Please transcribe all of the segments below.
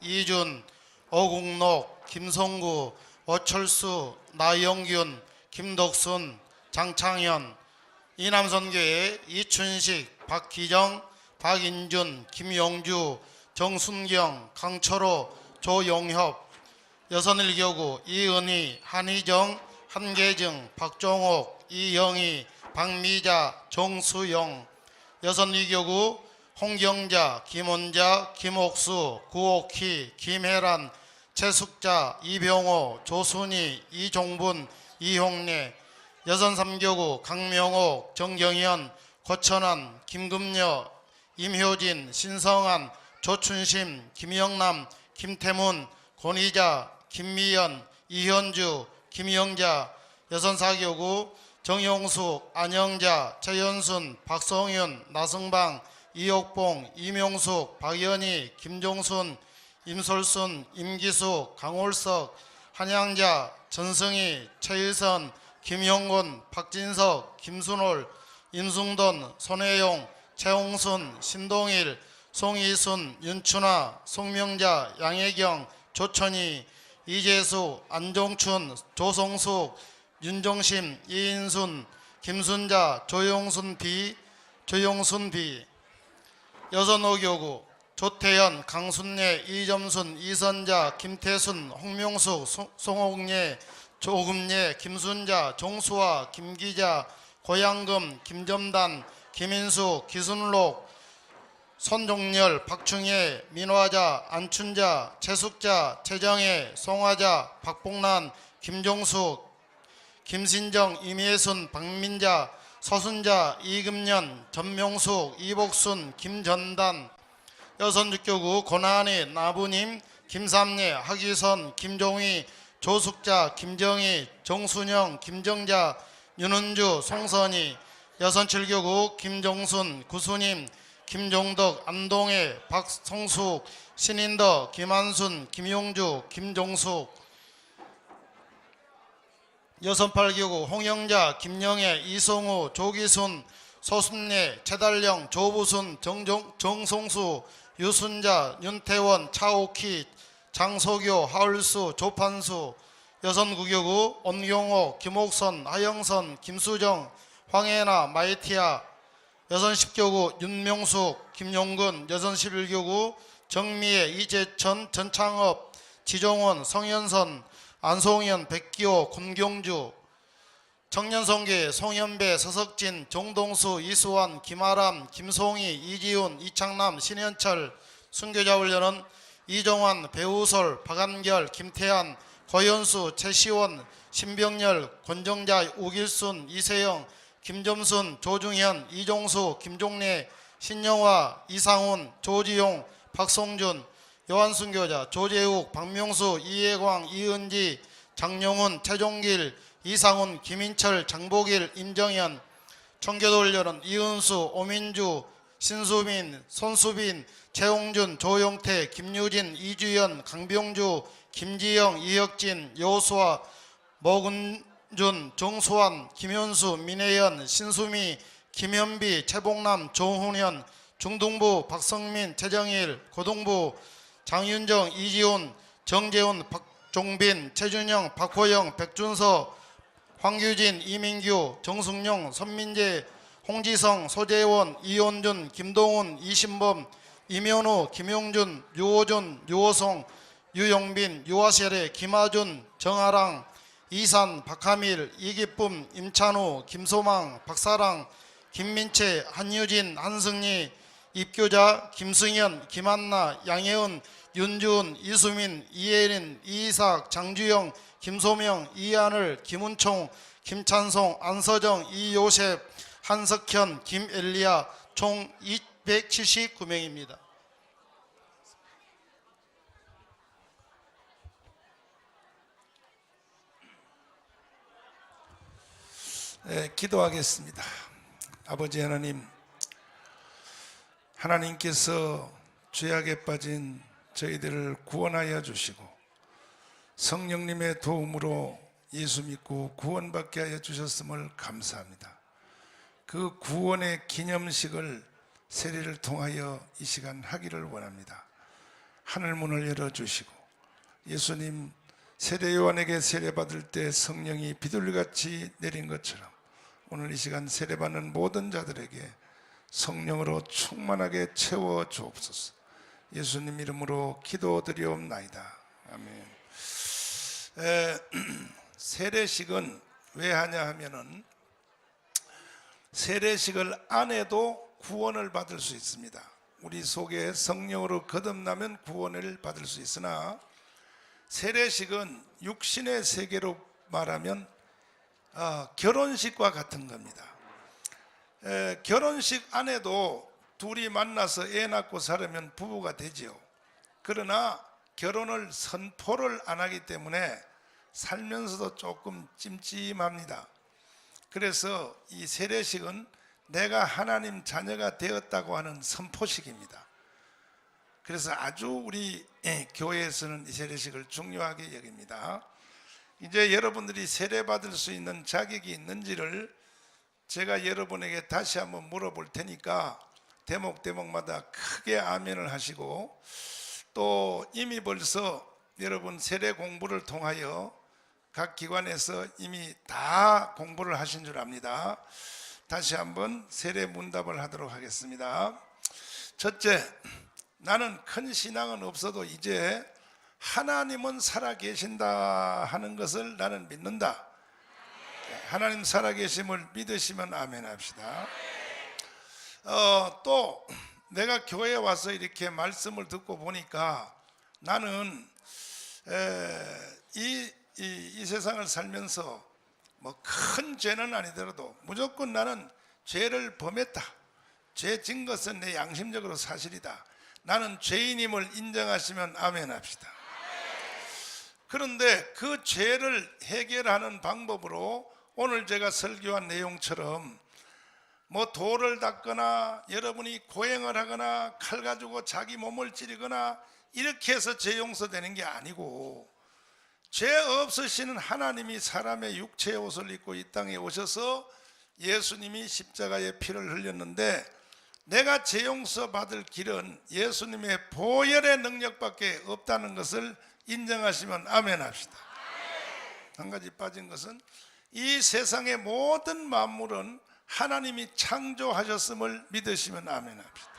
이준, 오국록, 김성구, 오철수, 나영균, 김덕순, 장창현, 이남선교회 이춘식, 박기정, 박인준, 김용주, 정순경, 강철호, 조용협, 여선일교구 이은희, 한희정, 한계정, 박종옥, 이영희, 박미자, 정수영, 여선위교구 홍경자, 김원자, 김옥수, 구옥희, 김혜란, 최숙자, 이병호, 조순희, 이종분, 이홍래, 여선삼교구 강명옥, 정경현, 고천환, 김금여, 임효진, 신성한, 조춘심, 김영남, 김태문, 권희자, 김미연, 이현주, 김영자, 여선사교구 정용숙, 안영자, 최연순, 박성윤, 나승방, 이옥봉, 이명숙, 박연희, 김종순, 임솔순, 임기숙, 강홀석, 한양자, 전승희, 최일선, 김형곤, 박진석, 김순올, 임승돈, 손혜용, 최홍순, 신동일, 송이순, 윤춘아, 송명자, 양혜경, 조천희, 이재수, 안종춘, 조성숙, 윤종심, 이인순, 김순자, 조용순 비, 여선오교구 조태현, 강순례, 이점순, 이선자, 김태순, 홍명숙, 송옥례, 조금례, 김순자, 종수아, 김기자, 고양금, 김점단, 김인수, 기순록, 손종열, 박충혜, 민화자, 안춘자, 최숙자, 최정혜, 송화자, 박봉란, 김종숙, 김신정, 임예순, 박민자, 서순자, 이금년, 전명숙, 이복순, 김전단, 여선육교구 고난이, 나부님, 김삼례, 하기선, 김종희, 조숙자, 김정희, 정순영, 김정자, 윤은주, 송선희, 여선칠교구 김종순, 구수님, 김종덕, 안동해, 박성숙, 신인덕, 김한순, 김용주, 김종숙, 여선팔교구 홍영자, 김영애, 이성우, 조기순, 소순례, 최달령, 조부순, 정송수, 유순자, 윤태원, 차옥희, 장소교, 하울수, 조판수, 여선구교구 온경호, 김옥선, 하영선, 김수정, 황혜나, 마이티아, 여선십교구 윤명숙, 김용근, 여선십일교구 정미애, 이재천, 전창업, 지종원, 성현선, 안송현, 백기호, 금경주, 청년성계, 송현배, 서석진, 정동수, 이수환, 김아람, 김송희, 이지훈, 이창남, 신현철. 순교자훈련은 이종환, 배우솔, 박한결, 김태한, 고현수, 최시원, 신병열, 권정자, 우길순, 이세영, 김점순, 조중현, 이종수, 김종래, 신영화, 이상훈, 조지용, 박성준. 요한순교자 조재욱, 박명수, 이혜광, 이은지, 장용훈, 최종길, 이상훈, 김인철, 장복일, 임정현. 청교도훈련은 이은수, 오민주, 신수빈, 손수빈, 최홍준, 조용태, 김유진, 이주연, 강병주, 김지영, 이혁진, 여수아, 모근준, 정수환, 김현수, 민혜연, 신수미, 김현비, 최봉남, 조훈현. 중등부 박성민, 최정일. 고등부 장윤정, 이지훈, 정재훈, 박종빈, 최준영, 박호영, 백준서, 황규진, 이민규, 정승용, 선민재, 홍지성, 소재원, 이원준, 김동훈, 이신범, 이면우, 김용준, 유호준, 유호성, 유용빈, 유아세례, 김하준, 정아랑, 이산, 박하밀, 이기쁨, 임찬우, 김소망, 박사랑, 김민채, 한유진, 한승리, 입교자, 김승현, 김한나, 양혜은, 윤주은, 이수민, 이혜린, 이이삭, 장주영, 김소명, 이하늘, 김은총, 김찬송, 안서정, 이요셉, 한석현, 김엘리아. 총 279명입니다. 네, 기도하겠습니다. 아버지 하나님, 하나님께서 죄악에 빠진 저희들을 구원하여 주시고 성령님의 도움으로 예수 믿고 구원받게 하여 주셨음을 감사합니다. 그 구원의 기념식을 세례를 통하여 이 시간 하기를 원합니다. 하늘문을 열어주시고 예수님 세례 요한에게 세례받을 때 성령이 비둘기같이 내린 것처럼 오늘 이 시간 세례받는 모든 자들에게 성령으로 충만하게 채워 주옵소서. 예수님 이름으로 기도드리옵나이다. 아멘. 세례식은 왜 하냐 하면은 세례식을 안 해도 구원을 받을 수 있습니다. 우리 속에 성령으로 거듭나면 구원을 받을 수 있으나 세례식은 육신의 세계로 말하면 결혼식과 같은 겁니다. 결혼식 안 해도 둘이 만나서 애 낳고 살으면 부부가 되지요. 그러나 결혼을 선포를 안 하기 때문에 살면서도 조금 찜찜합니다. 그래서 이 세례식은 내가 하나님 자녀가 되었다고 하는 선포식입니다. 그래서 아주 우리 교회에서는 이 세례식을 중요하게 여깁니다. 이제 여러분들이 세례받을 수 있는 자격이 있는지를 제가 여러분에게 다시 한번 물어볼 테니까 대목대목마다 크게 아멘을 하시고, 또 이미 벌써 여러분 세례 공부를 통하여 각 기관에서 이미 다 공부를 하신 줄 압니다. 다시 한번 세례 문답을 하도록 하겠습니다. 첫째, 나는 큰 신앙은 없어도 이제 하나님은 살아계신다 하는 것을 나는 믿는다. 하나님 살아계심을 믿으시면 아멘 합시다. 또 내가 교회에 와서 이렇게 말씀을 듣고 보니까 나는 이 세상을 살면서 뭐 큰 죄는 아니더라도 무조건 나는 죄를 범했다. 죄 진 것은 내 양심적으로 사실이다. 나는 죄인임을 인정하시면 아멘 합시다. 그런데 그 죄를 해결하는 방법으로 오늘 제가 설교한 내용처럼 뭐 돌을 닦거나 여러분이 고행을 하거나 칼 가지고 자기 몸을 찌르거나 이렇게 해서 죄 용서되는 게 아니고, 죄 없으시는 하나님이 사람의 육체의 옷을 입고 이 땅에 오셔서 예수님이 십자가에 피를 흘렸는데, 내가 죄 용서 받을 길은 예수님의 보혈의 능력밖에 없다는 것을 인정하시면 아멘 합시다. 한 가지 빠진 것은 이 세상의 모든 만물은 하나님이 창조하셨음을 믿으시면 아멘 합시다.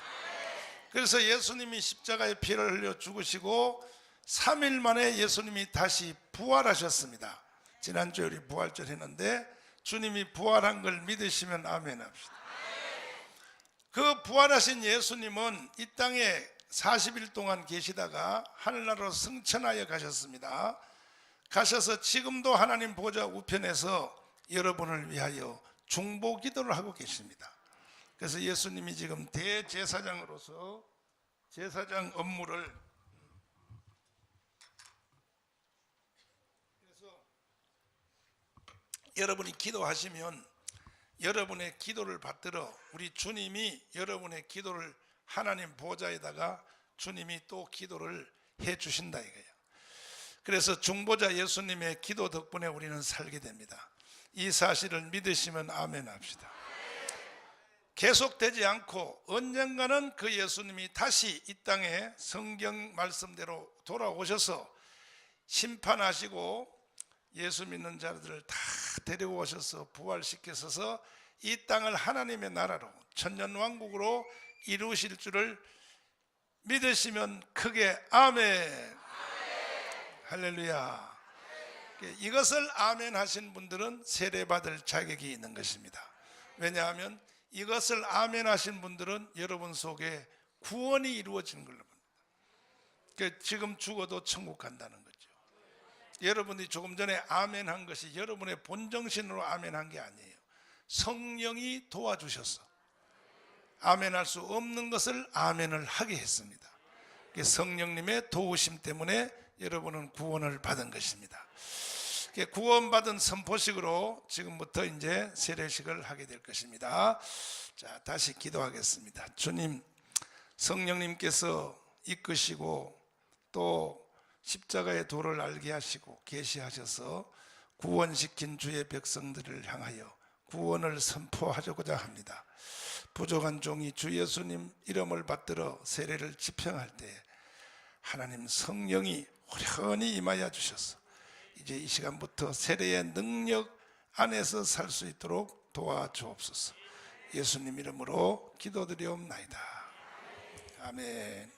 그래서 예수님이 십자가에 피를 흘려 죽으시고 3일 만에 예수님이 다시 부활하셨습니다. 지난주에 우리 부활절 했는데 주님이 부활한 걸 믿으시면 아멘 합시다. 그 부활하신 예수님은 이 땅에 40일 동안 계시다가 하늘나라로 승천하여 가셨습니다. 가셔서 지금도 하나님 보좌 우편에서 여러분을 위하여 중보 기도를 하고 계십니다. 그래서 예수님이 지금 대제사장으로서 제사장 업무를, 그래서 여러분이 기도하시면 여러분의 기도를 받들어 우리 주님이 여러분의 기도를 하나님 보좌에다가 주님이 또 기도를 해 주신다 이거예요. 그래서 중보자 예수님의 기도 덕분에 우리는 살게 됩니다. 이 사실을 믿으시면 아멘 합시다. 계속되지 않고 언젠가는 그 예수님이 다시 이 땅에 성경 말씀대로 돌아오셔서 심판하시고 예수 믿는 자들을 다 데리고 오셔서 부활시켜서 이 땅을 하나님의 나라로 천년왕국으로 이루실 줄을 믿으시면 크게 아멘. 할렐루야. 이것을 아멘 하신 분들은 세례받을 자격이 있는 것입니다. 왜냐하면 이것을 아멘 하신 분들은 여러분 속에 구원이 이루어진 걸로 봅니다. 지금 죽어도 천국 간다는 거죠. 여러분이 조금 전에 아멘 한 것이 여러분의 본정신으로 아멘 한 게 아니에요. 성령이 도와주셔서 아멘 할 수 없는 것을 아멘을 하게 했습니다. 성령님의 도우심 때문에 여러분은 구원을 받은 것입니다. 구원받은 선포식으로 지금부터 이제 세례식을 하게 될 것입니다. 자, 다시 기도하겠습니다. 주님, 성령님께서 이끄시고 또 십자가의 도를 알게 하시고 계시하셔서 구원시킨 주의 백성들을 향하여 구원을 선포하고자 합니다. 부족한 종이 주 예수님 이름을 받들어 세례를 집행할 때 하나님 성령이 호련히 임하여 주셔서 이제 이 시간부터 세례의 능력 안에서 살 수 있도록 도와주옵소서. 예수님 이름으로 기도드리옵나이다. 아멘.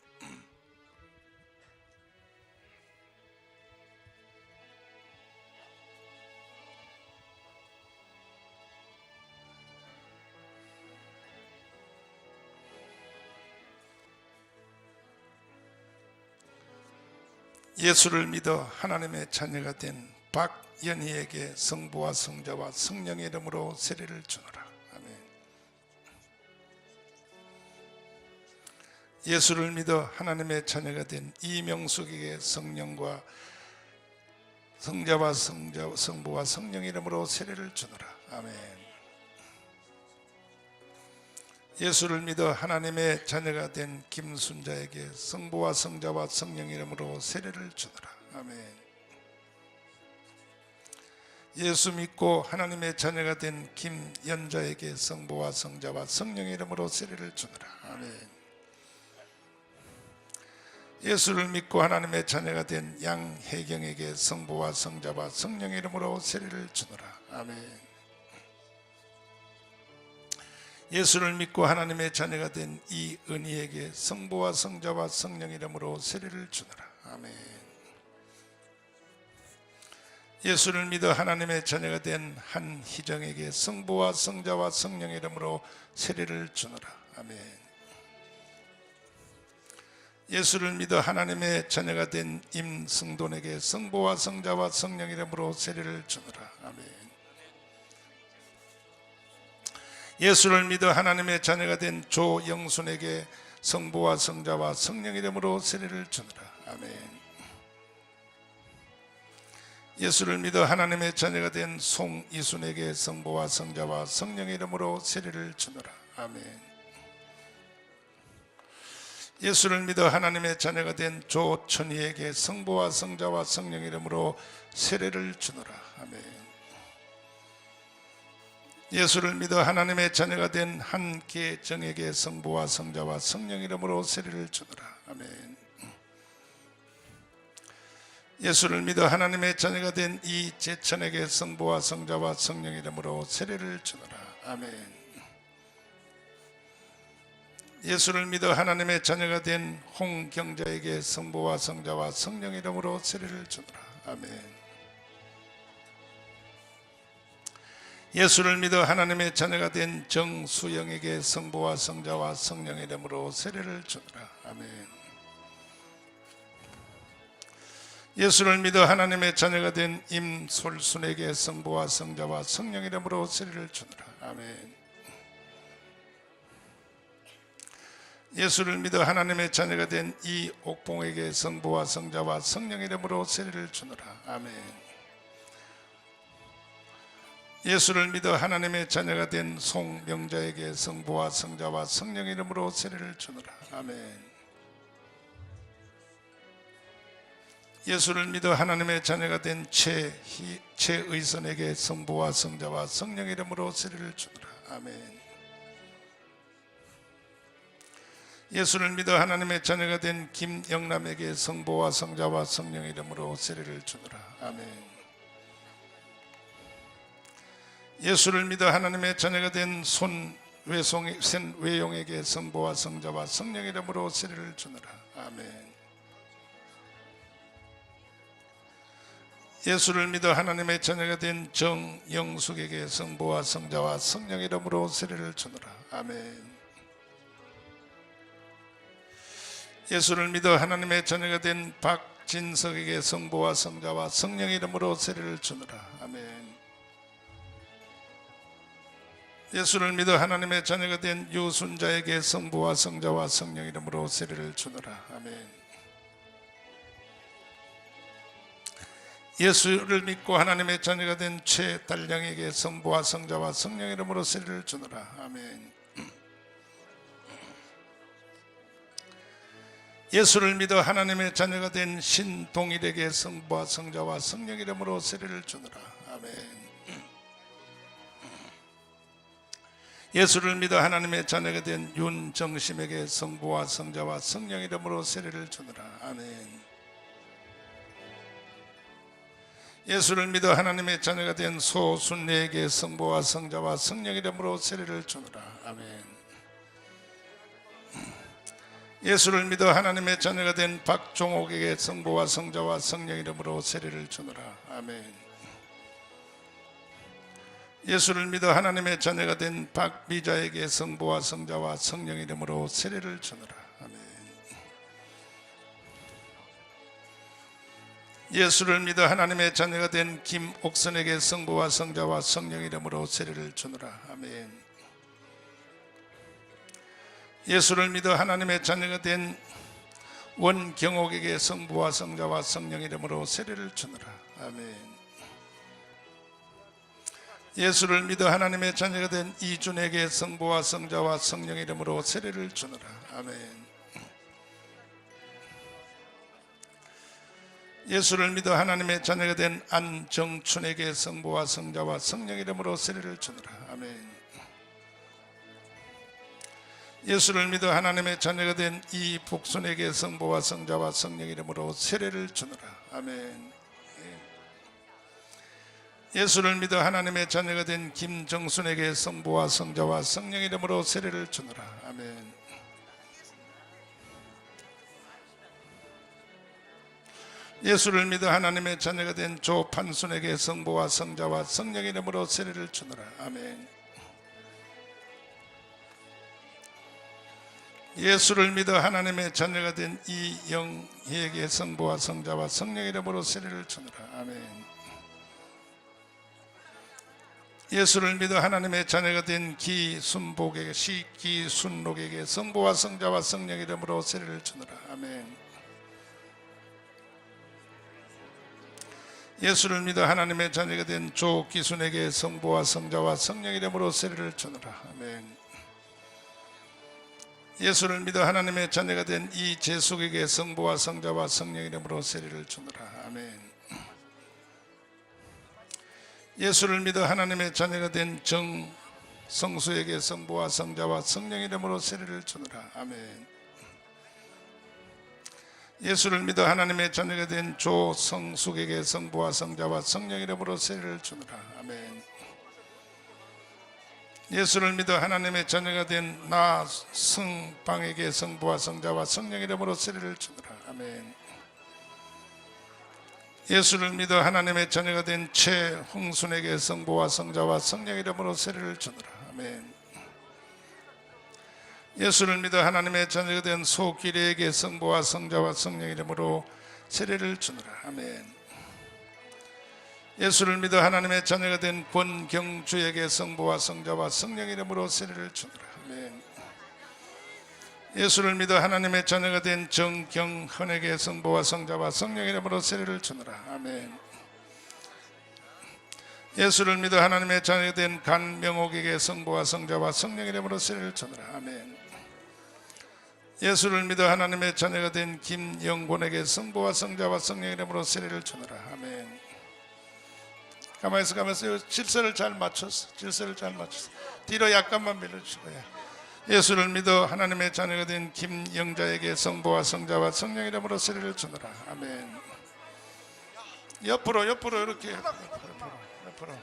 예수를 믿어 하나님의 자녀가 된 박연희에게 성부와 성자와 성령의 이름으로 세례를 주노라. 아멘. 예수를 믿어 하나님의 자녀가 된 이명숙에게 성령과 성자와 성부와 성령의 이름으로 세례를 주노라. 아멘. 예수를 믿어 하나님의 자녀가 된 김순자에게 성부와 성자와 성령 이름으로 세례를 주노라. 아멘. 예수 믿고 하나님의 자녀가 된 김연자에게 성부와 성자와 성령 이름으로 세례를 주노라. 아멘. 예수를 믿고 하나님의 자녀가 된 양혜경에게 성부와 성자와 성령 이름으로 세례를 주노라. 아멘. 예수를 믿고 하나님의 자녀가 된 이은희에게 성부와 성자와 성령 이름으로 세례를 주노라. 아멘. 예수를 믿어 하나님의 자녀가 된 한희정에게 성부와 성자와 성령 이름으로 세례를 주노라. 아멘. 예수를 믿어 하나님의 자녀가 된 임승돈에게 성부와 성자와 성령 이름으로 세례를 주노라. 아멘. 예수를 믿어 하나님의 자녀가 된 조영순에게 성부와 성자와 성령 이름으로 세례를 주노라. 아멘. 예수를 믿어 하나님의 자녀가 된 송이순에게 성부와 성자와 성령 이름으로 세례를 주노라. 아멘. 예수를 믿어 하나님의 자녀가 된 조천희에게 성부와 성자와 성령 이름으로 세례를 주노라. 아멘. 예수를 믿어 하나님의 자녀가 된 한계정에게 성부와 성자와 성령 이름으로 세례를 주노라. 아멘. 예수를 믿어 하나님의 자녀가 된 이재천에게 성부와 성자와 성령 이름으로 세례를 주노라. 아멘. 예수를 믿어 하나님의 자녀가 된 홍경자에게 성부와 성자와 성령 이름으로 세례를 주노라. 아멘. 예수를 믿어 하나님의 자녀가 된 정수영에게 성부와 성자와 성령 이름으로 세례를 주노라. 아멘. 예수를 믿어 하나님의 자녀가 된 임솔순에게 성부와 성자와 성령 이름으로 세례를 주노라. 아멘. 예수를 믿어 하나님의 자녀가 된 이옥봉에게 성부와 성자와 성령 이름으로 세례를 주노라. 아멘. 예수를 믿어 하나님의 자녀가 된 송명자에게 성부와 성자와 성령 이름으로 세례를 주노라. 아멘. 예수를 믿어 하나님의 자녀가 된 최의선에게 성부와 성자와 성령 이름으로 세례를 주노라. 아멘. 예수를 믿어 하나님의 자녀가 된 김영남에게 성부와 성자와 성령 이름으로 세례를 주노라. 아멘. 예수를 믿어 하나님의 자녀가 된 손외용에게 성부와 성자와 성령 이름으로 세례를 주노라. 아멘. 예수를 믿어 하나님의 자녀가 된 정영숙에게 성부와 성자와 성령 이름으로 세례를 주노라. 아멘. 예수를 믿어 하나님의 자녀가 된 박진석에게 성부와 성자와 성령 이름으로 세례를 주노라. 아멘. 예수를 믿어 하나님의 자녀가 된 유순자에게 성부와 성자와 성령 이름으로 세례를 주노라. 아멘. 예수를 믿고 하나님의 자녀가 된 최달량에게 성부와 성자와 성령 이름으로 세례를 주노라. 아멘. 예수를 믿어 하나님의 자녀가 된 신동일에게 성부와 성자와 성령 이름으로 세례를 주노라. 아멘. 예수를 믿어 하나님의 자녀가 된 윤정심에게 성부와 성자와 성령 이름으로 세례를 주노라. 아멘. 예수를 믿어 하나님의 자녀가 된 소순례에게 성부와 성자와 성령 이름으로 세례를 주노라. 아멘. 예수를 믿어 하나님의 자녀가 된 박종옥에게 성부와 성자와 성령 이름으로 세례를 주노라. 아멘. 예수를 믿어 하나님의 자녀가 된 박미자에게 성부와 성자와 성령 이름으로 세례를 주노라. 아멘. 예수를 믿어 하나님의 자녀가 된 김옥선에게 성부와 성자와 성령 이름으로 세례를 주노라. 아멘. 예수를 믿어 하나님의 자녀가 된 원경옥에게 성부와 성자와 성령 이름으로 세례를 주노라. 아멘. 예수를 믿어 하나님의 자녀가 된 이준에게 성부와 성자와 성령 이름으로 세례를 주노라. 아멘. 예수를 믿어 하나님의 자녀가 된 안정춘에게 성부와 성자와 성령 이름으로 세례를 주노라. 아멘. 예수를 믿어 하나님의 자녀가 된 이복순에게 성부와 성자와 성령 이름으로 세례를 주노라. 아멘. 예수를 믿어 하나님의 자녀가 된 김정순에게 성부와 성자와 성령 이름으로 세례를 주노라. 아멘. 예수를 믿어 하나님의 자녀가 된 조판순에게 성부와 성자와 성령 이름으로 세례를 주노라. 아멘. 예수를 믿어 하나님의 자녀가 된 이영희에게 성부와 성자와 성령 이름으로 세례를 주노라. 아멘. 예수를 믿어 하나님의 자녀가 된 기순복에게 기순록에게 성부와 성자와 성령 이름으로 세례를 주노라. 아멘. 예수를 믿어 하나님의 자녀가 된 조기순에게 성부와 성자와 성령 이름으로 세례를 주노라. 아멘. 예수를 믿어 하나님의 자녀가 된 이재숙에게 성부와 성자와 성령 이름으로 세례를 주노라. 아멘. 예수를 믿어 하나님의 자녀가 된 정성수에게 성부와 성자와 성령 이름으로 세례를 주노라. 아멘. 예수를 믿어 하나님의 자녀가 된 조성숙에게 성부와 성자와 성령 이름으로 세례를 주노라. 아멘. 예수를 믿어 하나님의 자녀가 된 나승방에게 성부와 성자와 성령 이름으로 세례를 주노라. 아멘. 예수를 믿어 하나님의 자녀가 된 최흥순에게 성부와 성자와 성령 이름으로 세례를 주노라. 아멘. 예수를 믿어 하나님의 자녀가 된 소기래에게 성부와 성자와 성령 이름으로 세례를 주노라. 아멘. 예수를 믿어 하나님의 자녀가 된 권경주에게 성부와 성자와 성령 이름으로 세례를 주노라. 아멘. 예수를 믿어 하나님의 자녀가 된 정경헌에게 성부와 성자와 성령 이름으로 세례를 주노라. 아멘. 예수를 믿어 하나님의 자녀가 된 간명옥에게 성부와 성자와 성령 이름으로 세례를 주노라. 아멘. 예수를 믿어 하나님의 자녀가 된 김영곤에게 성부와 성자와 성령 이름으로 세례를 주노라. 아멘. 가만있어 질서를 잘 맞췄어. 뒤로 약간만 밀어주시고요. 예수를 믿어 하나님의 자녀가 된 김영자에게 성부와 성자와 성령 이름으로 세례를 주노라. 아멘. 옆으로 이렇게 옆으로.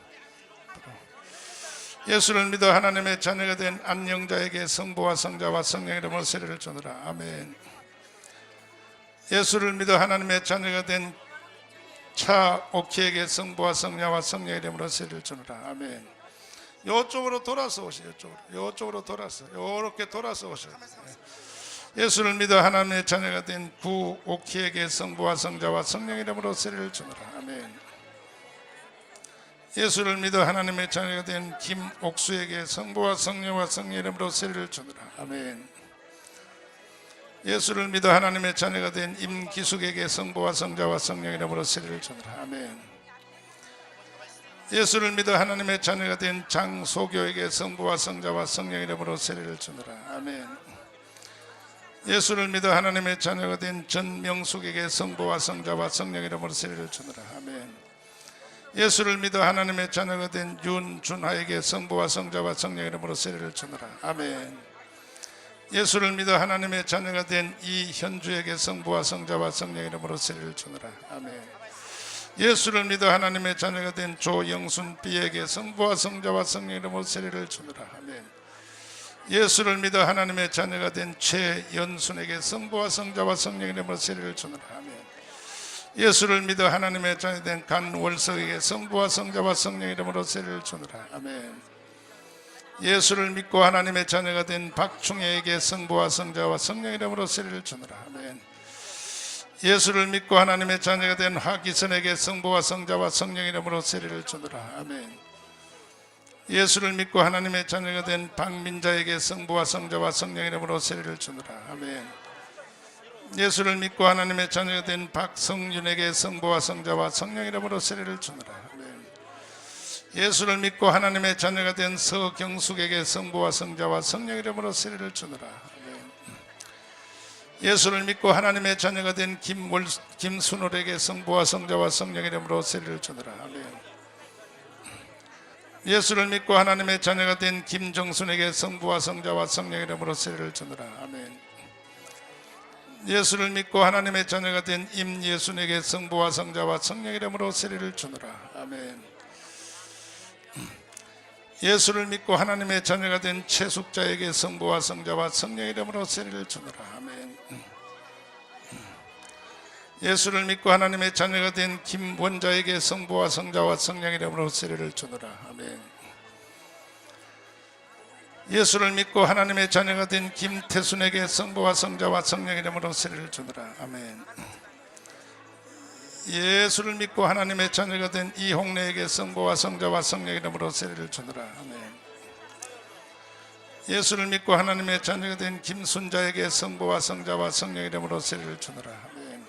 예수를 믿어 하나님의 자녀가 된 안영자에게 성부와 성자와 성령 이름으로 세례를 주노라. 아멘. 예수를 믿어 하나님의 자녀가 된 차옥희에게 성부와 성자와 성령 이름으로 세례를 주노라. 아멘. 이쪽으로 돌아서 오시오. 이쪽으로 돌아서 이렇게 돌아서 오시오. 예수를 믿어 하나님의 자녀가 된 구옥희에게 성부와 성자와 성령 이름으로 세례를 주노라. 아멘. 예수를 믿어 하나님의 자녀가 된 김옥수에게 성부와 성령과 성령 이름으로 세례를 주노라. 아멘. 예수를 믿어 하나님의 자녀가 된 임기숙에게 성부와 성자와 성령 이름으로 세례를 주노라. 아멘. 예수를 믿어 하나님의 자녀가 된 장소교에게 성부와 성자와 성령 이름으로 세례를 주노라. 아멘. 예수를 믿어 하나님의 자녀가 된 전명숙에게 성부와 성자와 성령 이름으로 세례를 주노라. 아멘. 예수를 믿어 하나님의 자녀가 된 윤준하에게 성부와 성자와 성령 이름으로 세례를 주노라. 아멘. 예수를 믿어 하나님의 자녀가 된 이현주에게 성부와 성자와 성령 이름으로 세례를 주노라. 아멘. 예수를 믿어 하나님의 자녀가 된 조영순비에게 성부와 성자와 성령 이름으로 세례를 주노라. 아멘. 예수를 믿어 하나님의 자녀가 된 최연순에게 성부와 성자와 성령 이름으로 세례를 주노라. 아멘. 예수를 믿어 하나님의 자녀가 된 간월석에게 성부와 성자와 성령 이름으로 세례를 주노라. 아멘. 예수를 믿고 하나님의 자녀가 된 박충혜에게 성부와 성자와 성령 이름으로 세례를 주노라. 아멘. 예수를 믿고 하나님의 자녀가 된 하기선에게 성부와 성자와 성령 이름으로 세례를 주노라. 아멘. 예수를 믿고 하나님의 자녀가 된 박민자에게 성부와 성자와 성령 이름으로 세례를 주노라. 아멘. 예수를 믿고 하나님의 자녀가 된 박성윤에게 성부와 성자와 성령 이름으로 세례를 주노라. 아멘. 예수를 믿고 하나님의 자녀가 된 서경숙에게 성부와 성자와 성령 이름으로 세례를 주노라. 아멘. 예수를 믿고 하나님의 자녀가 된 김순월에게 성부와 성자와 성령 이름으로 세례를 주노라. 아멘. 예수를 믿고 하나님의 자녀가 된 김정순에게 성부와 성자와 성령 이름으로 세례를 주노라. 아멘. 예수를 믿고 하나님의 자녀가 된 임예순에게 성부와 성자와 성령 이름으로 세례를 주노라. 아멘. 예수를 믿고 하나님의 자녀가 된 최숙자에게 성부와 성자와 성령 이름으로 세례를 주노라. 아멘. 예수를 믿고 하나님의 자녀가 된 김원자에게 성부와 성자와 성령 이름으로 세례를 주노라. 아멘. 예수를 믿고 하나님의 자녀가 된 김태순에게 성부와 성자와 성령 이름으로 세례를 주노라. 아멘. 예수를 믿고 하나님의 자녀가 된 이홍래에게 성부와 성자와 성령 이름으로 세례를 주노라. 아멘. 예수를 믿고 하나님의 자녀가 된 김순자에게 성부와 성자와 성령 이름으로 세례를 주노라. 아멘.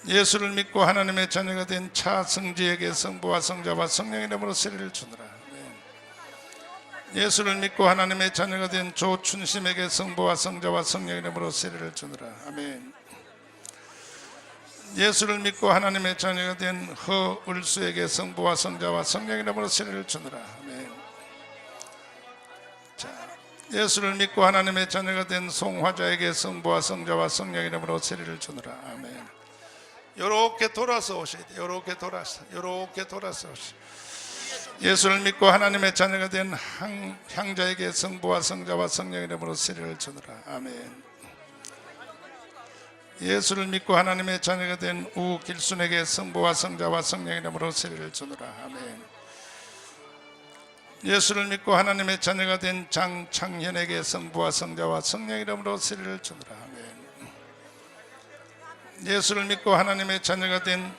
예수를 믿고 하나님의 자녀가 된 차승지에게 성부와 성자와 성령 이름으로 세례를 주노라. 아멘. 예수를 믿고 하나님의 자녀가 된 조춘심에게 성부와 성자와 성령 이름으로 세례를 주노라. 아멘. 예수를 믿고 하나님의 자녀가 된 허을수에게 성부와 성자와 성령 이름으로 세례를 주노라. 아멘. 자, 예수를 믿고 하나님의 자녀가 된 송화자에게 성부와 성자와 성령 이름으로 세례를 주노라. 아멘. 요렇게 돌아서 오셔야 돼요. 요렇게 돌아서 오셔. 예수를 믿고 하나님의 자녀가 된 향자에게 성부와 성자와 성령 이름으로 세례를 주노라. 아멘. 예수를 믿고 하나님의 자녀가 된 우길순에게 성부와 성자와 성령 이름으로 세례를 주노라. 아멘. 예수를 믿고 하나님의 자녀가 된 장창현에게 성부와 성자와 성령 이름으로 세례를 주노라. 아멘. 예수를 믿고 하나님의 자녀가 된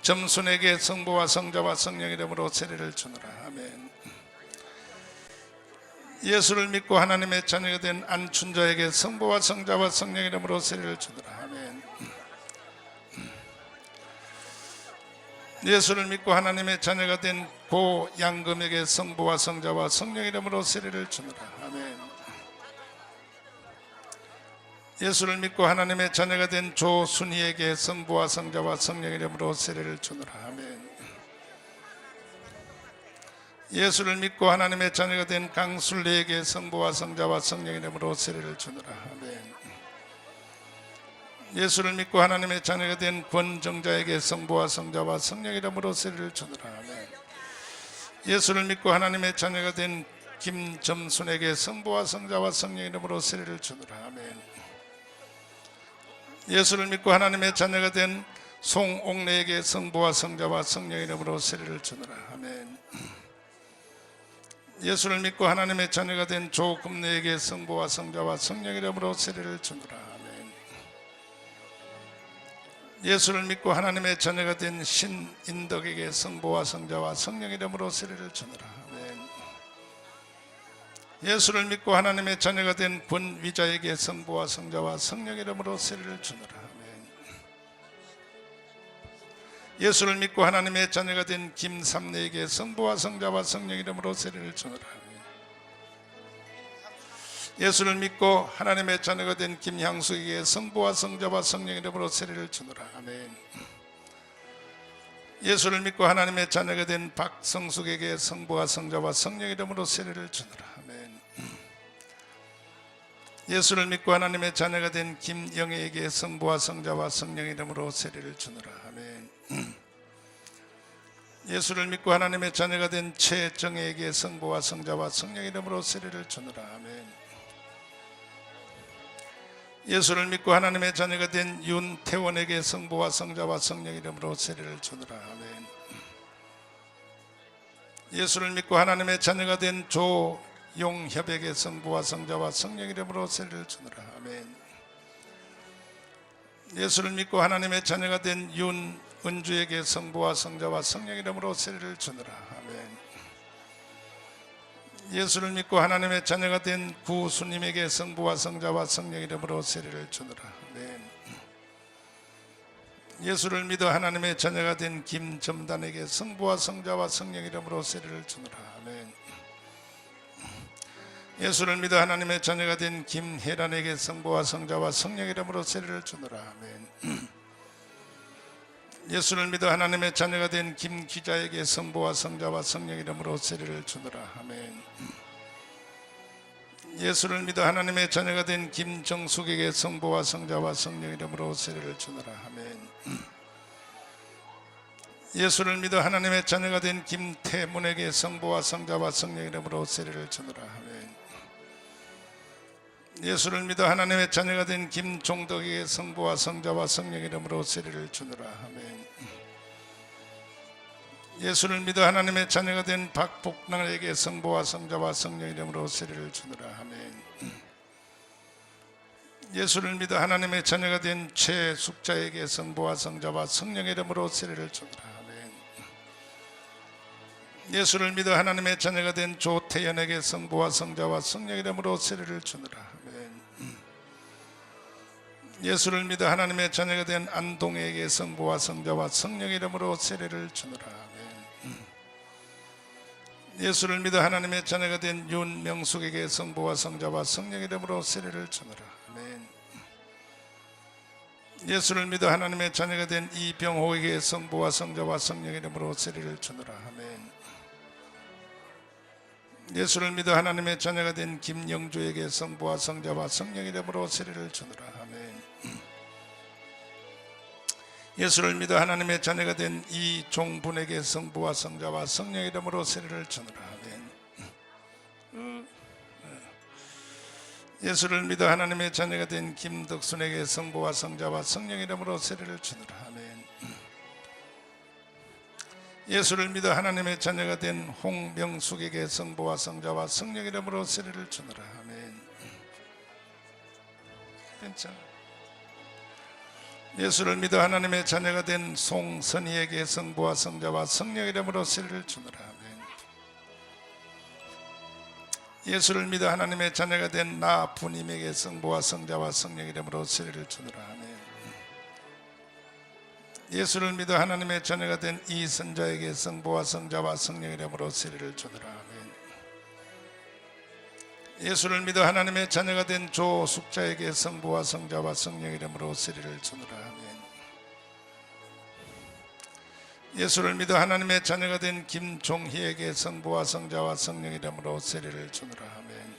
이점순에게 성부와 성자와 성령 이름으로 세례를 주노라. 아멘. 예수를 믿고 하나님의 자녀가 된 안춘자에게 성부와 성자와 성령 이름으로 세례를 주노라. 아멘. 예수를 믿고 하나님의 자녀가 된 고양금에게 성부와 성자와 성령 이름으로 세례를 주노라. 아멘. 예수를 믿고 하나님의 자녀가 된 조순희에게 성부와 성자와 성령 이름으로 세례를 주노라. 아멘. 예수를 믿고 하나님의 자녀가 된 강순례에게 성부와 성자와 성령 이름으로 세례를 주노라. 아멘. 예수를 믿고 하나님의 자녀가 된 권정자에게 성부와 성자와 성령 이름으로 세례를 주노라. 아멘. 예수를 믿고 하나님의 자녀가 된 김점순에게 성부와 성자와 성령 이름으로 세례를 주노라. 아멘. 예수를 믿고 하나님의 자녀가 된 송옥래에게 성부와 성자와 성령 이름으로 세례를 주노라. 아멘. 예수를 믿고 하나님의 자녀가 된 조금래에게 성부와 성자와 성령 이름으로 세례를 주노라. 아멘. 예수를 믿고 하나님의 자녀가 된 신인덕에게 성부와 성자와 성령 이름으로 세례를 주노라. 아멘. 예수를 믿고 하나님의 자녀가 된 권위자에게 성부와 성자와 성령 이름으로 세례를 주노라. 아멘. 예수를 믿고 하나님의 자녀가 된 김삼래에게 성부와 성자와 성령 이름으로 세례를 주노라. 아멘. 예수를 믿고 하나님의 자녀가 된 김향숙에게 성부와 성자와 성령 이름으로 세례를 주노라. 아멘. 예수를 믿고 하나님의 자녀가 된 박성숙에게 성부와 성자와 성령 이름으로 세례를 주노라. 아멘. 예수를 믿고 하나님의 자녀가 된 김영애에게 성부와 성자와 성령 이름으로 세례를 주노라. 아멘. 예수를 믿고 하나님의 자녀가 된 최정애에게 성부와 성자와 성령 이름으로 세례를 주노라. 아멘. 예수를 믿고 하나님의 자녀가 된 윤태원에게 성부와 성자와 성령 이름으로 세례를 주노라. 아멘. 예수를 믿고 하나님의 자녀가 된 조용협에게 성부와 성자와 성령 이름으로 세례를 주노라. 아멘. 예수를 믿고 하나님의 자녀가 된 윤은주에게 성부와 성자와 성령 이름으로 세례를 주노라. 아멘. 예수를 믿고 하나님의 자녀가 된 구수님에게 성부와 성자와 성령 이름으로 세례를 주노라. 아멘. 예수를 믿어 하나님의 자녀가 된 김점단에게 성부와 성자와 성령 이름으로 세례를 주노라. 아멘. 예수를 믿어 하나님의 자녀가 된 김혜란에게 성부와 성자와 성령 이름으로 세례를 주노라. 아멘. 예수를 믿어 하나님의 자녀가 된 김기자에게 성부와 성자와 성령 이름으로 세례를 주노라. 아멘. 예수를 믿어 하나님의 자녀가 된 김정숙에게 성부와 성자와 성령 이름으로 세례를 주노라. 아멘. 예수를 믿어 하나님의 자녀가 된 김태문에게 성부와 성자와 성령 이름으로 세례를 주노라. 아멘. 예수를 믿어 하나님의 자녀가 된 김종덕에게 성부와 성자와 성령 이름으로 세례를 주노라. 아멘. 예수를 믿어 하나님의 자녀가 된 박복랑에게 성부와 성자와 성령 이름으로 세례를 주노라. 아멘. 예수를 믿어 하나님의 자녀가 된 최숙자에게 성부와 성자와 성령 이름으로 세례를 주노라. 아멘. 예수를 믿어 하나님의 자녀가 된 조태연에게 성부와 성자와 성령 이름으로 세례를 주노라. 아멘. 예수를 믿어 하나님의 자녀가 된 안동에게 성부와 성자와 성령 이름으로 세례를 주노라. 아멘. 예수를 믿어 하나님의 자녀가 된 윤명숙에게 성부와 성자와 성령 이름으로 세례를 주노라. 아멘. 예수를 믿어 하나님의 자녀가 된 이병호에게 성부와 성자와 성령 이름으로 세례를 주노라. 아멘. 예수를 믿어 하나님의 자녀가 된 김영주에게 성부와 성자와 성령 이름으로 세례를 주노라. 아멘. 예수를 믿어 하나님의 자녀가 된 이종분에게 성부와 성자와 성령 이름으로 세례를 주노라. 아멘. 예수를 믿어 하나님의 자녀가 된 김덕순에게 성부와 성자와 성령 이름으로 세례를 주노라. 아멘. 예수를 믿어 하나님의 자녀가 된 홍명숙에게 성부와 성자와 성령 이름으로 세례를 주노라. 아멘. 괜찮아. 예수를 믿어 하나님의 자녀가 된 송선희에게 성부와 성자와 성령 이름으로 세례를 주노라. 아멘. 예수를 믿어 하나님의 자녀가 된 나부님에게 성부와 성자와 성령 이름으로 세례를 주노라. 아멘. 예수를 믿어 하나님의 자녀가 된 이선자에게 성부와 성자와 성령 이름으로 세례를 주노라. 아멘. 예수를 믿어 하나님의 자녀가 된 조숙자에게 성부와 성자와 성령 이름으로 세례를 주노라. 아멘. 예수를 믿어 하나님의 자녀가 된 김종희에게 성부와 성자와 성령 이름으로 세례를 주노라. 아멘.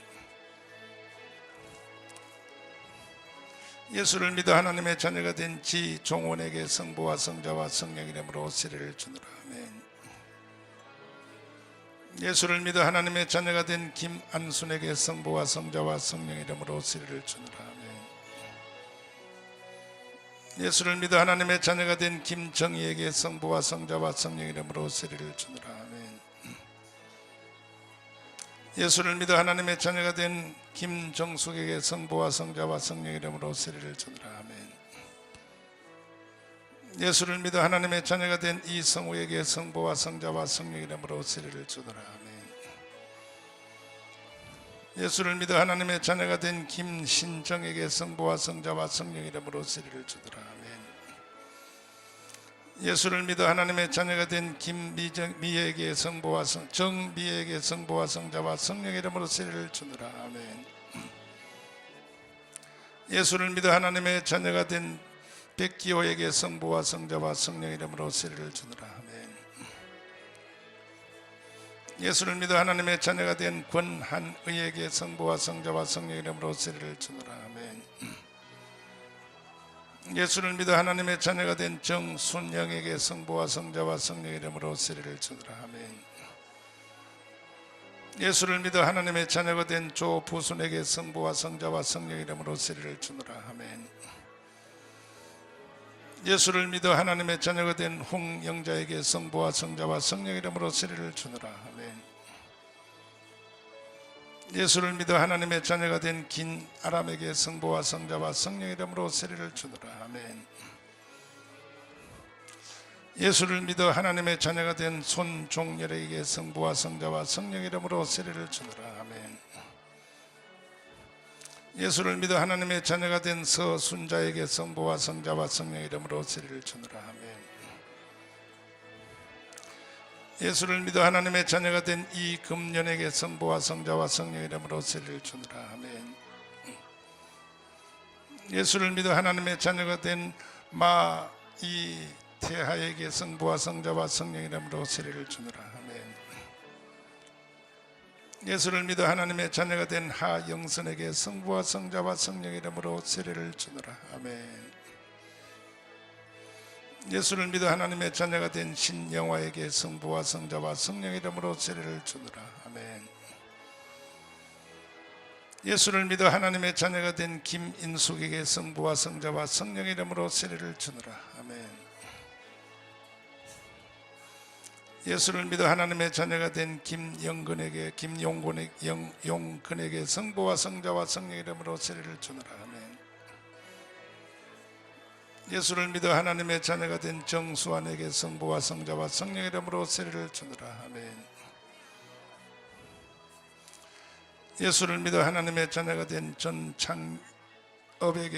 예수를 믿어 하나님의 자녀가 된 지종원에게 성부와 성자와 성령 이름으로 세례를 주노라. 아멘. 예수를 믿어 하나님의 자녀가 된 김안순에게 성부와 성자와 성령 이름으로 세례를 주노라. 아멘. 예수를 믿어 하나님의 자녀가 된 김정희에게 성부와 성자와 성령 이름으로 세례를 주노라. 아멘. 예수를 믿어 하나님의 자녀가 된 김정숙에게 성부와 성자와 성령 이름으로 세례를 주노라. 아멘. 예수를 믿어 하나님의 자녀가 된 이성우에게 성부와 성자와 성령 이름으로 세례를 주노라. 아멘. 예수를 믿어 하나님의 자녀가 된 김신정에게 성부와 성자와 성령 이름으로 세례를 주노라. 아멘. 예수를 믿어 하나님의 자녀가 된 김미에게 성부와 정미에게 성부와 성자와 성령 이름으로 세례를 주노라. 아멘. 예수를 믿어 하나님의 자녀가 된 백기호에게 성부와 성자와 성령 이름으로 세례를 주노라. 아멘. 예수를 믿어 하나님의 자녀가 된 권한의에게 성부와 성자와 성령 이름으로 세례를 주노라. 아멘. 예수를 믿어 하나님의 자녀가 된 정순영에게 성부와 성자와 성령 이름으로 세례를 주노라. 아멘. 예수를 믿어 하나님의 자녀가 된 조부순에게 성부와 성자와 성령 이름으로 세례를 주노라. 아멘. 예수를 믿어 하나님의 자녀가 된 홍영자에게 성부와 성자와 성령 이름으로 세례를 주노라. 아멘. 예수를 믿어 하나님의 자녀가 된 긴아람에게 성부와 성자와 성령 이름으로 세례를 주노라. 아멘. 예수를 믿어 하나님의 자녀가 된 손종렬에게 성부와 성자와 성령 이름으로 세례를 주노라. 아멘. 예수를 믿어 하나님의 자녀가 된 서순자에게 성부와 성자와 성령 이름으로 세례를 주노라. 아멘. 예수를 믿어 하나님의 자녀가 된 이금년에게 성부와 성자와 성령 이름으로 세례를 주노라. 아멘. 예수를 믿어 하나님의 자녀가 된 마이태하에게 성부와 성자와 성령 이름으로 세례를 주노라. 아멘. 예수를 믿어 하나님의 자녀가 된 하영선에게 성부와 성자와 성령 이름으로 세례를 주노라. 아멘. 예수를 믿어 하나님의 자녀가 된 신영화에게 성부와 성자와 성령 이름으로 세례를 주노라. 아멘. 예수를 믿어 하나님의 자녀가 된 김인숙에게 성부와 성자와 성령 이름으로 세례를 주노라. 아멘. 예수를 믿어 하나님의 자녀가 된 김용근에게 성부와 성자와 성령 이름으로 세례를 주노라. 아멘. 예수를 믿어 하나님의 자녀가 된 정수환에게 성부와 성자와 성령 이름으로 세례를 주노라. 아멘. 예수를 믿어 하나님의 자녀가 된 전창업에게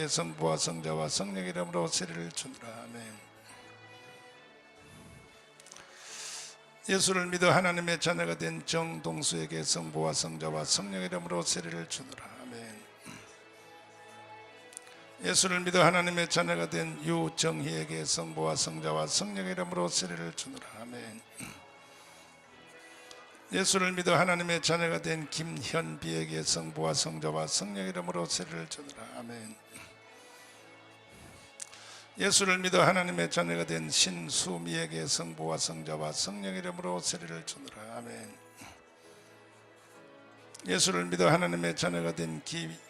성부와 성자와 성령 이름으로 세례를 주노라. 아멘. 예수를 믿어 하나님의 자녀가 된 정동수에게 성부와 성자와 성령 이름으로 세례를 주노라. 아멘. 예수를 믿어 하나님의 자녀가 된 유정희에게 성부와 성자와 성령 이름으로 세례를 주노라. 아멘. 예수를 믿어 하나님의 자녀가 된 김현비에게 성부와 성자와 성령 이름으로 세례를 주노라. 아멘. 예수를 믿어 하나님의 자녀가 된 신수미에게 성부와 성자와 성령 이름으로 세례를 주노라. 아멘. 예수를 믿어 하나님의 자녀가 된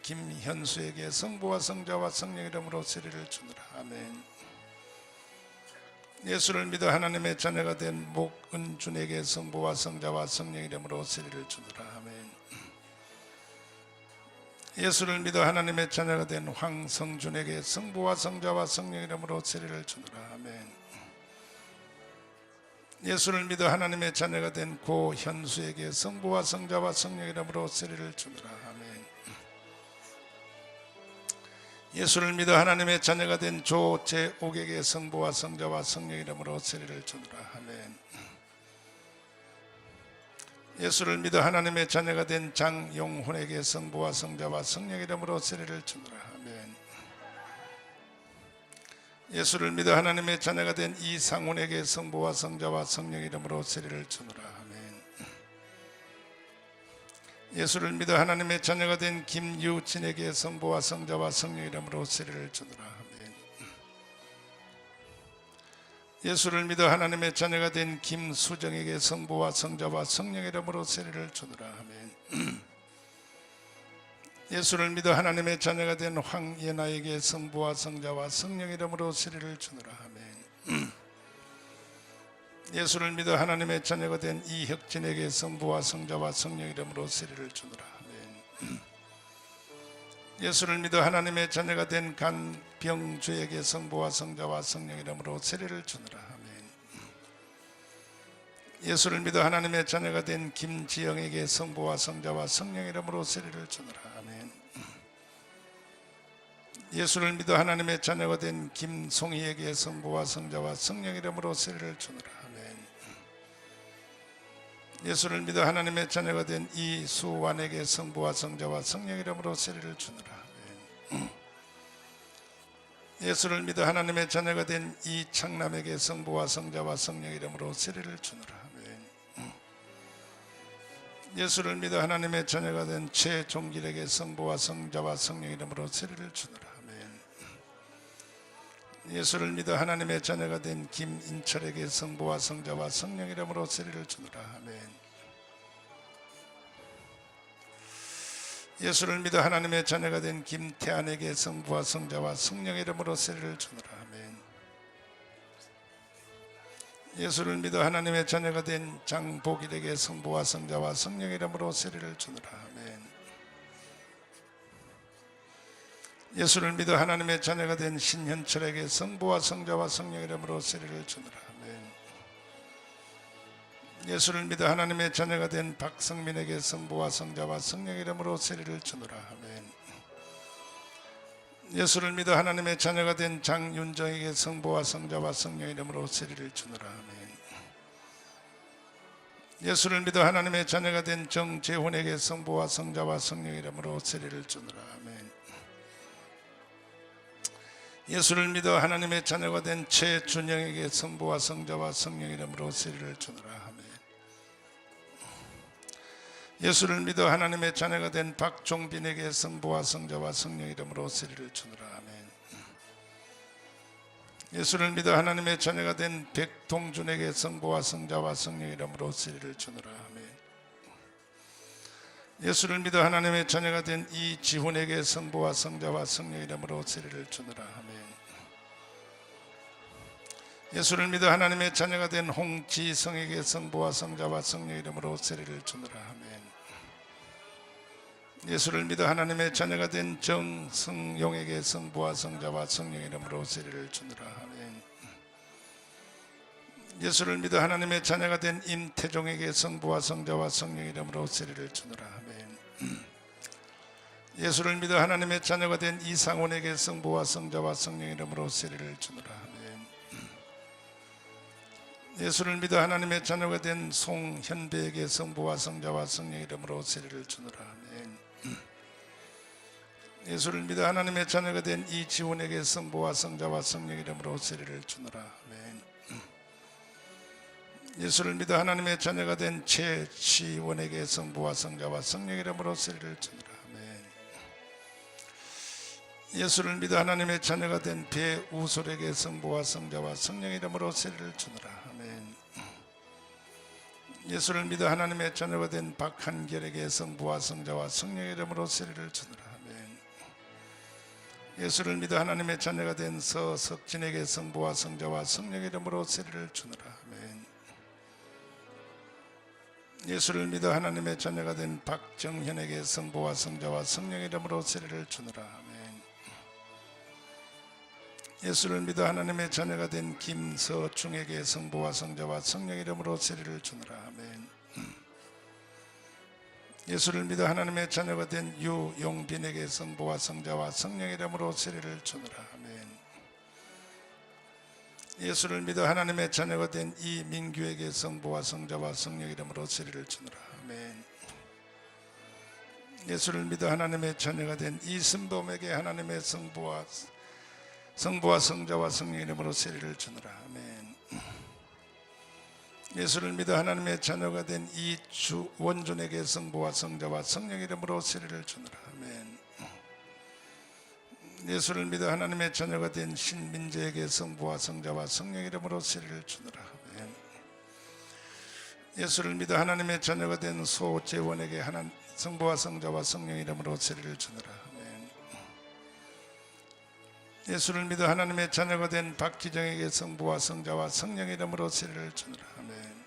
김현수에게 성부와 성자와 성령 이름으로 세례를 주노라. 아멘. 예수를 믿어 하나님의 자녀가 된 목은준에게 성부와 성자와 성령 이름으로 세례를 주노라. 아멘. 예수를 믿어 하나님의 자녀가 된 황성준에게 성부와 성자와 성령 이름으로 세례를 주노라. 아멘. 예수를 믿어 하나님의 자녀가 된 고현수에게 성부와 성자와 성령 이름으로 세례를 주노라. 아멘. 예수를 믿어 하나님의 자녀가 된 조재옥에게 성부와 성자와 성령 이름으로 세례를 주노라. 아멘. 예수를 믿어 하나님의 자녀가 된 장용훈에게 성부와 성자와 성령 이름으로 세례를 주노라. 아멘. 예수를 믿어 하나님의 자녀가 된 이상훈에게 성부와 성자와 성령 이름으로 세례를 주노라. 아멘. 예수를 믿어 하나님의 자녀가 된 김유진에게 성부와 성자와 성령 이름으로 세례를 주노라. 아멘. 예수를 믿어 하나님의 자녀가 된 김수정에게 성부와 성자와 성령 이름으로 세례를 주노라. 아멘. 예수를 믿어 하나님의 자녀가 된 황예나에게 성부와 성자와 성령 이름으로 세례를 주노라. 아멘. 예수를 믿어 하나님의 자녀가 된 이혁진에게 성부와 성자와 성령 이름으로 세례를 주노라. 아멘. 예수를 믿어 하나님의 자녀가 된 간병주에게 성부와 성자와 성령 이름으로 세례를 주노라. 아멘. 예수를 믿어 하나님의 자녀가 된 김지영에게 성부와 성자와 성령 이름으로 세례를 주노라. 아멘. 예수를 믿어 하나님의 자녀가 된 김송희에게 성부와 성자와 성령 이름으로 세례를 주노라. 아멘. 예수를 믿어 하나님의 자녀가 된 이수완에게 성부와 성자와 성령 이름으로 세례를 주노라. 아멘. 예수를 믿어 하나님의 자녀가 된 이창남에게 성부와 성자와 성령 이름으로 세례를 주노라. 아멘. 예수를 믿어 하나님의 자녀가 된 최종길에게 성부와 성자와 성령 이름으로 세례를 주노라. 아멘. 예수를 믿어 하나님의 자녀가 된 김인철에게 성부와 성자와 성령 이름으로 세례를 주노라. 아멘. 예수를 믿어 하나님의 자녀가 된 김태안에게 성부와 성자와 성령 이름으로 세례를 주노라. 아멘. 예수를 믿어 하나님의 자녀가 된 장복일에게 성부와 성자와 성령 이름으로 세례를 주노라. 아멘. 예수를 믿어 하나님의 자녀가 된 신현철에게 성부와 성자와 성령 이름으로 세례를 주노라. 아멘. 예수를 믿어 하나님의 자녀가 된 박성민에게 성부와 성자와 성령 이름으로 세례를 주노라. 아멘. 예수를 믿어 하나님의 자녀가 된 장윤정에게 성부와 성자와 성령 이름으로 세례를 주노라. 아멘. 예수를 믿어 하나님의 자녀가 된 정재훈에게 성부와 성자와 성령 이름으로 세례를 주노라. 아멘. 예수를 믿어 하나님의 자녀가 된 최준영에게 성부와 성자와 성령 이름으로 세례를 주노라. 아멘. 예수를 믿어 하나님의 자녀가 된 박종빈에게 성부와 성자와 성령 이름으로 세례를 주노라. 아멘. 예수를 믿어 하나님의 자녀가 된 백동준에게 성부와 성자와 성령 이름으로 세례를 주노라. 아멘. 예수를 믿어 하나님의 자녀가 된 이지훈에게 성부와 성자와 성령 이름으로 세례를 주노라. 아멘. 예수를 믿어 하나님의 자녀가 된 홍지성에게 성부와 성자와 성령 이름으로 세례를 주노라. 아멘. 예수를 믿어 하나님의 자녀가 된 정성용에게 성부와 성자와 성령 이름으로 세례를 주노라. 아멘. 예수를 믿어 하나님의 자녀가 된 임태종에게 성부와 성자와 성령 이름으로 세례를 주노라. 아멘. 예수를 믿어 하나님의 자녀가 된 이상원에게 성부와 성자와 성령 이름으로 세례를 주노라. 아멘. 예수를 믿어 하나님의 자녀가 된 송현배에게 성부와 성자와 성령 이름으로 세례를 주노라. 아멘. 예수를 믿어 하나님의 자녀가 된 이지훈에게 성부와 성자와 성령 이름으로 세례를 주노라. 아멘. 예수를 믿어 하나님의 자녀가 된 최치원에게 성부와 성자와 성령 이름으로 세례를 주노라. 아멘. 예수를 믿어 하나님의 자녀가 된 배우솔에게 성부와 성자와 성령 이름으로 세례를 주노라. 아멘. 예수를 믿어 하나님의 자녀가 된 박한결에게 성부와 성자와 성령 이름으로 세례를 주노라. 아멘. 예수를 믿어 하나님의 자녀가 된 서석진에게 성부와 성자와 성령 이름으로 세례를 주노라. 아멘. 예수를 믿어 하나님의 자녀가 된 박정현에게 성부와 성자와 성령 이름으로 세례를 주노라. 아멘. 예수를 믿어 하나님의 자녀가 된 김서중에게 성부와 성자와 성령 이름으로 세례를 주노라. 아멘. 예수를 믿어 하나님의 자녀가 된 유용빈에게 성부와 성자와 성령 이름으로 세례를 주노라. 아멘. 예수를 믿어 하나님의 자녀가 된 이민규에게 성부와 성자와 성령 이름으로 세례를 주노라. 아멘. 예수를 믿어 하나님의 자녀가 된 이승범에게 하나님의 성부와 성자와 성령 이름으로 세례를 주노라. 아멘. 예수를 믿어 하나님의 자녀가 된 이주원준에게 성부와 성자와 성령 이름으로 세례를 주노라. 아멘. 예수를 믿어 하나님의 자녀가 된 신민재에게 성부와 성자와 성령 이름으로 세례를 주노라. 아멘. 예수를 믿어 하나님의 자녀가 된 소재원에게 성부와 성자와 성령 이름으로 세례를 주노라. 아멘. 예수를 믿어 하나님의 자녀가 된 박기정에게 성부와 성자와 성령 이름으로 세례를 주노라. 아멘.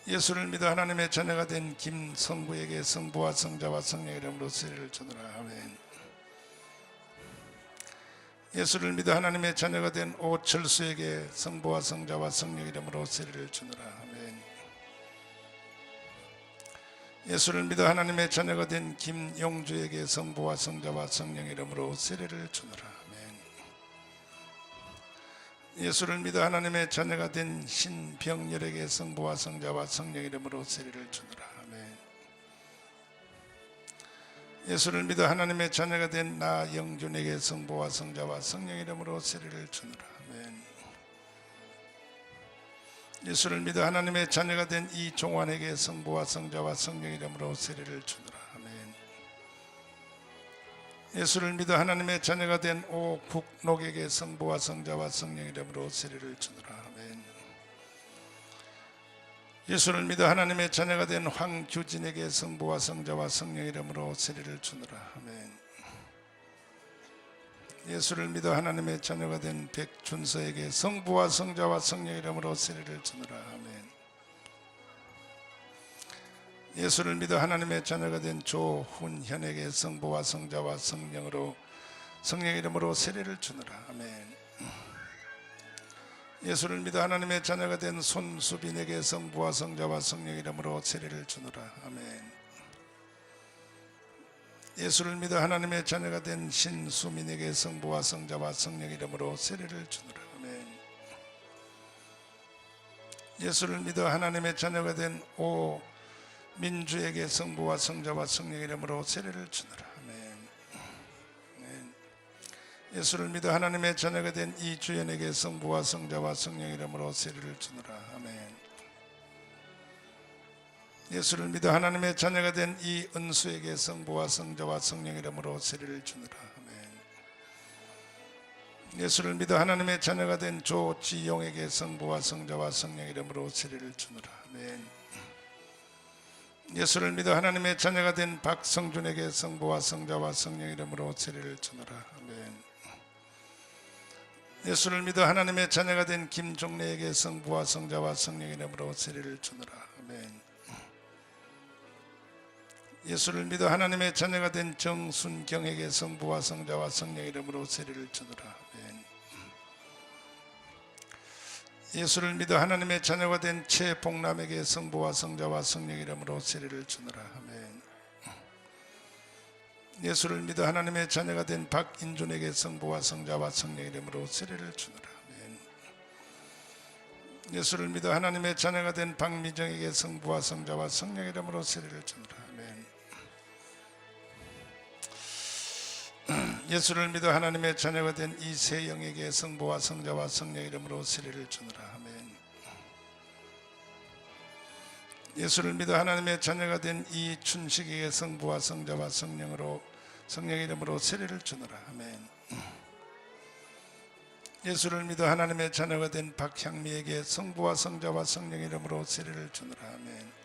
예수를 믿어 하나님의 자녀가 된 김성구에게 성부와 성자와 성령 이름으로 세례를 주노라. 아멘. 예수를 믿어 하나님의 자녀가 된 오철수에게 성부와 성자와 성령 이름으로 세례를 주노라. 아멘. 예수를 믿어 하나님의 자녀가 된 김용주에게 성부와 성자와 성령 이름으로 세례를 주노라. 아멘. 예수를 믿어 하나님의 자녀가 된 신병렬에게 성부와 성자와 성령 이름으로 세례를 주노라. 아멘. 예수를 믿어 하나님의 자녀가 된 나 영준에게 성부와 성자와 성령 이름으로 세례를 주노라. 아멘. 예수를 믿어 하나님의 자녀가 된 이종환에게 성부와 성자와 성령 이름으로 세례를 주노라. 아멘. 예수를 믿어 하나님의 자녀가 된 오국록에게 성부와 성자와 성령 이름으로 세례를 주노라. 아멘. 예수를 믿어 하나님의 자녀가 된 황규진에게 성부와 성자와 성령 이름으로 세례를 주노라. 아멘. 예수를 믿어 하나님의 자녀가 된 백준서에게 성부와 성자와 성령 이름으로 세례를 주노라. 아멘. 예수를 믿어 하나님의 자녀가 된 조훈현에게 성부와 성자와 성령 이름으로 세례를 주노라. 아멘. 예수를 믿어 하나님의 자녀가 된 손수빈에게 성부와 성자와 성령 이름으로 세례를 주노라. 아멘. 예수를 믿어 하나님의 자녀가 된 신수민에게 성부와 성자와 성령 이름으로 세례를 주노라. 아멘. 예수를 믿어 하나님의 자녀가 된 오민주에게 성부와 성자와 성령 이름으로 세례를 주노라. 아멘. 아멘. 예수를 믿어 하나님의 자녀가 된 이주연에게 성부와 성자와 성령 이름으로 세례를 주노라. 아멘. 예수를 믿어 하나님의 자녀가 된 이은수에게 성부와 성자와 성령 이름으로 세례를 주노라. 아멘. 예수를 믿어 하나님의 자녀가 된 조지용에게 성부와 성자와 성령 이름으로 세례를 주노라. 아멘. 예수를 믿어 하나님의 자녀가 된 박성준에게 성부와 성자와 성령 이름으로 세례를 주노라. 아멘. 예수를 믿어 하나님의 자녀가 된 김종래에게 성부와 성자와 성령 이름으로 세례를 주노라. 아멘. 예수를 믿어 하나님의 자녀가 된 정순경에게 성부와 성자와 성령 이름으로 세례를 주노라. 아멘. 예수를 믿어 하나님의 자녀가 된 최복남에게 성부와 성자와 성령 이름으로 세례를 주노라. 아멘. 예수를 믿어 하나님의 자녀가 된 박인준에게 성부와 성자와 성령 이름으로 세례를 주노라. 아멘. 예수를 믿어 하나님의 자녀가 된 박미정에게 성부와 성자와 성령 이름으로 세례를 주노라. 아멘. 예수를 믿어 하나님의 자녀가 된 이세영에게 성부와 성자와 성령 이름으로 세례를 주노라. 아멘. 예수를 믿어 하나님의 자녀가 된 이춘식에게 성부와 성자와 성령 이름으로 세례를 주노라. 아멘. 예수를 믿어 하나님의 자녀가 된 박향미에게 성부와 성자와 성령 이름으로 세례를 주노라. 아멘.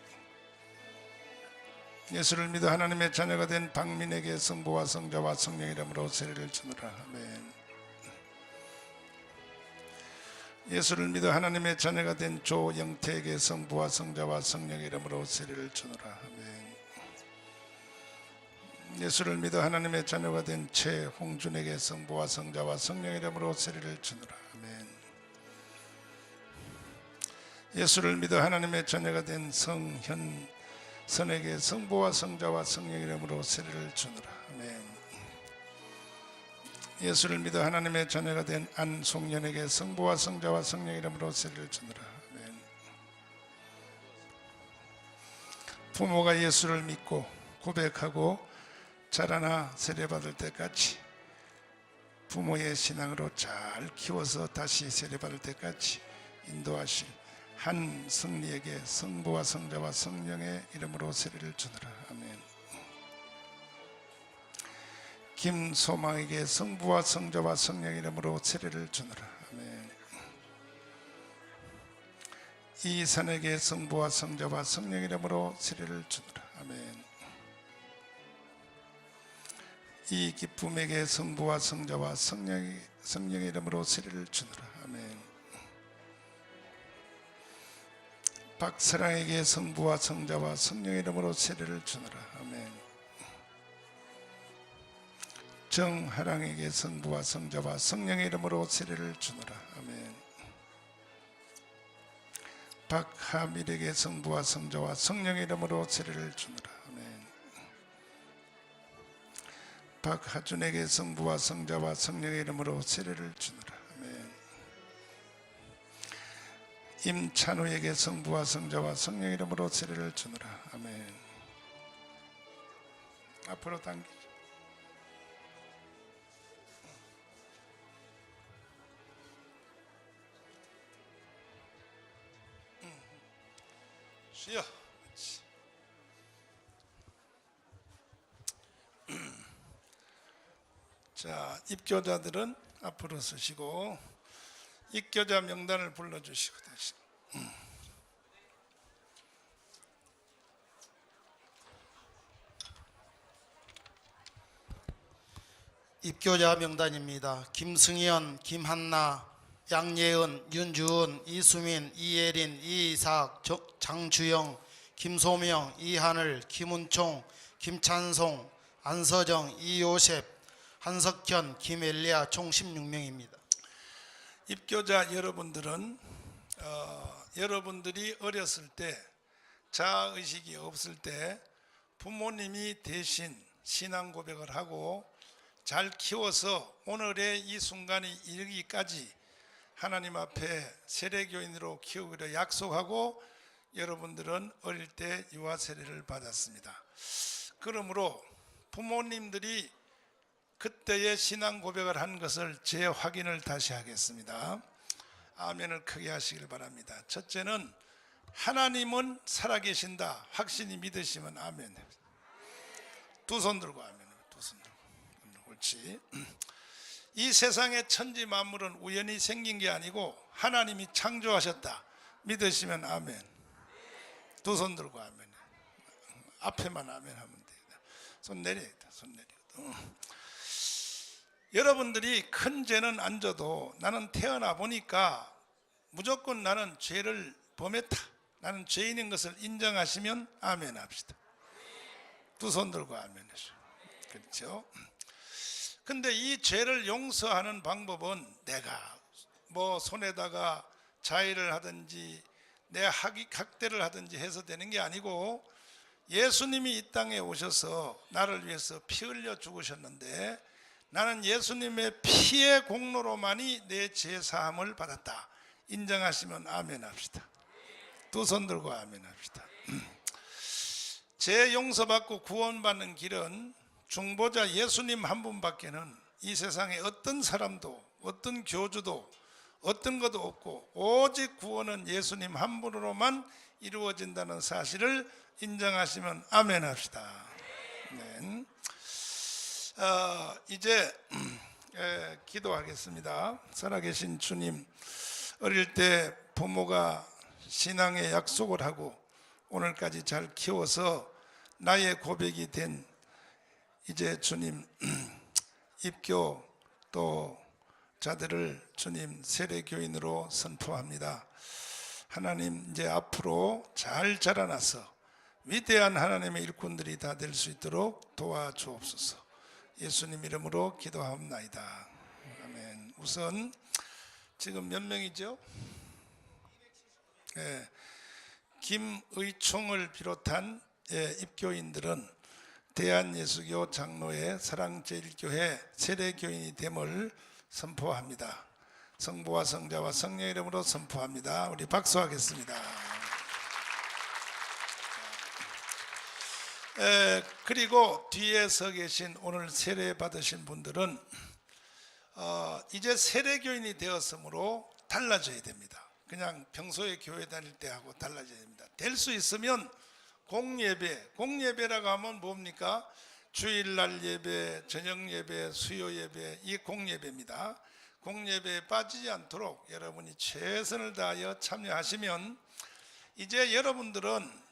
예수를 믿어 하나님의 자녀가 된 박민에게 성부와 성자와 성령 이름으로 세례를 주노라. 아멘. 예수를 믿어 하나님의 자녀가 된 조영태에게 성부와 성자와 성령 이름으로 세례를 주노라. 아멘. 예수를 믿어 하나님의 자녀가 된 최홍준에게 성부와 성자와 성령 이름으로 세례를 주노라. 아멘. 예수를 믿어 하나님의 자녀가 된 성현선에게 성부와 성자와 성령 이름으로 세례를 주노라. 아멘. 예수를 믿어 하나님의 자녀가 된 안송년에게 성부와 성자와 성령 이름으로 세례를 주노라. 아멘. 부모가 예수를 믿고 고백하고 자라나 세례받을 때까지 부모의 신앙으로 잘 키워서 다시 세례받을 때까지 인도하실 한 승리에게 성부와 성자와 성령의 이름으로 세례를 주노라. 아멘. 김소망에게 성부와 성자와 성령 이름으로 세례를 주노라. 아멘. 이산에게 성부와 성자와 성령 이름으로 세례를 주노라. 아멘. 이기쁨에게 성부와 성자와 성령의 이름으로 세례를 주노라. 아멘. 박사랑에게 성부와 성자와 성령의 이름으로 세례를 주노라. 아멘. 정하랑에게 성부와 성자와 성령의 이름으로 세례를 주노라. 아멘. 박하밀에게 성부와 성자와 성령의 이름으로 세례를 주노라. 아멘. 박하준에게 성부와 성자와 성령의 이름으로 세례를 주노라. 아멘. 임찬우에게 성부와 성자와 성령의 이름으로 세례를 주노라. 아멘. 앞으로 당기죠. 쉬어. 자, 입교자들은 앞으로 서시고 입교자 명단을 불러주시고 다시. 입교자 명단입니다. 김승현, 김한나, 양예은, 윤주은, 이수민, 이예린, 이이삭, 장주영, 김소명, 이하늘, 김은총, 김찬송, 안서정, 이요셉, 한석현, 김엘리아 총 16명입니다. 입교자 여러분들은 여러분들이 어렸을 때 자아의식이 없을 때 부모님이 대신 신앙 고백을 하고 잘 키워서 오늘의 이 순간이 이르기까지 하나님 앞에 세례교인으로 키우기로 약속하고 여러분들은 어릴 때 유아 세례를 받았습니다. 그러므로 부모님들이 그때의 신앙 고백을 한 것을 재확인을 다시 하겠습니다. 아멘을 크게 하시길 바랍니다. 첫째는 하나님은 살아계신다 확신이 믿으시면 아멘. 두 손 들고 아멘. 두 손 들고. 옳지. 이 세상의 천지 만물은 우연히 생긴 게 아니고 하나님이 창조하셨다 믿으시면 아멘. 두 손 들고 아멘. 앞에만 아멘 하면 됩니다. 손 내려. 손 내리고. 여러분들이 큰 죄는 안 져도 나는 태어나 보니까 무조건 나는 죄를 범했다, 나는 죄인인 것을 인정하시면 아멘 합시다. 두 손 들고 아멘 하시죠. 그렇죠? 근데 이 죄를 용서하는 방법은 내가 뭐 손에다가 자의를 하든지 내 학대를 하든지 해서 되는 게 아니고 예수님이 이 땅에 오셔서 나를 위해서 피 흘려 죽으셨는데 나는 예수님의 피의 공로로만이 내 죄 사함을 받았다 인정하시면 아멘 합시다. 두 손 들고 아멘 합시다. 죄 용서받고 구원받는 길은 중보자 예수님 한 분밖에는 이 세상에 어떤 사람도 어떤 교주도 어떤 것도 없고 오직 구원은 예수님 한 분으로만 이루어진다는 사실을 인정하시면 아멘 합시다. 네. 이제 기도하겠습니다. 살아계신 주님, 어릴 때 부모가 신앙의 약속을 하고 오늘까지 잘 키워서 나의 고백이 된 이제 주님 입교 또 자들을 주님 세례교인으로 선포합니다. 하나님 이제 앞으로 잘 자라나서 위대한 하나님의 일꾼들이 다 될 수 있도록 도와주옵소서. 예수님 이름으로 기도하옵나이다. 아멘. 우선 지금 몇 명이죠? 네. 김의총을 비롯한 입교인들은 대한예수교 장로회 사랑제일교회 세례교인이 됨을 선포합니다. 성부와 성자와 성령의 이름으로 선포합니다. 우리 박수하겠습니다. 그리고 뒤에 서 계신 오늘 세례 받으신 분들은 이제 세례교인이 되었으므로 달라져야 됩니다. 그냥 평소에 교회 다닐 때하고 달라져야 됩니다. 될 수 있으면 공예배라고 하면 뭡니까? 주일날 예배, 저녁 예배, 수요 예배, 이 공예배입니다. 공예배에 빠지지 않도록 여러분이 최선을 다하여 참여하시면 이제 여러분들은